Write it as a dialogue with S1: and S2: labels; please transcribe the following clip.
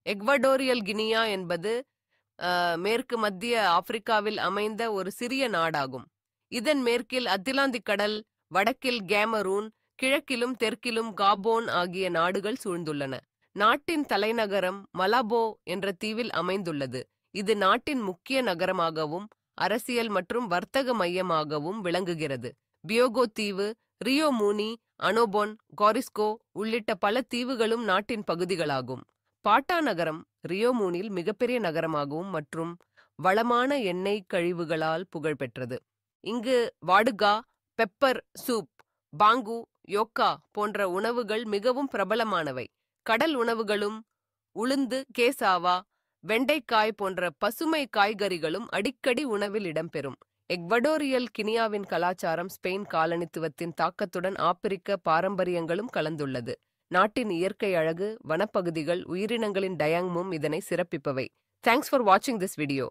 S1: எக்வடோரியல் Guinea என்பது மேற்கு மத்திய ஆப்பிரிக்காவில் அமைந்த ஒரு சிறிய நாடாகும். இதன் மேற்கில் அத்திலாந்திக் கடல், வடக்கில் கேமரூன், கிழக்கிலும் தெற்கிலும் காபோன் ஆகிய நாடுகள் சூழ்ந்துள்ளன. நாட்டின் தலைநகரம் மலாபோ என்ற தீவில் அமைந்துள்ளது. இது நாட்டின் முக்கிய நகரமாகவும் அரசியல் மற்றும் வர்த்தக மையமாகவும் விளங்குகிறது. பியோகோ தீவு, ரியோ மூனி, அனோபோன், காரிஸ்கோ உள்ளிட்ட பல தீவுகளும் நாட்டின் பகுதிகளாகும். பாட்டா நகரம் ரியோ மூனில் மிகப்பெரிய நகரமாகவும் மற்றும் வளமான எண்ணெய் கழிவுகளால் புகழ்பெற்றது. இங்கு வாடுகா, பெப்பர் சூப், பாங்கு, யோக்கா போன்ற உணவுகள் மிகவும் பிரபலமானவை. கடல் உணவுகளும் உளுந்து, கேசாவா, வெண்டைக்காய் போன்ற பசுமை காய்கறிகளும் அடிக்கடி உணவில் இடம்பெறும். எக்வடோரியல் கினியாவின் கலாச்சாரம் ஸ்பெயின் காலனித்துவத்தின் தாக்கத்துடன் ஆப்பிரிக்க பாரம்பரியங்களும் கலந்துள்ளது. நாட்டின் இயற்கை அழகு, வனப்பகுதிகள், உயிரினங்களின் டயங்மும் இதனை சிறப்பிப்பவை. தேங்க்ஸ் ஃபார் வாட்சிங் திஸ் வீடியோ.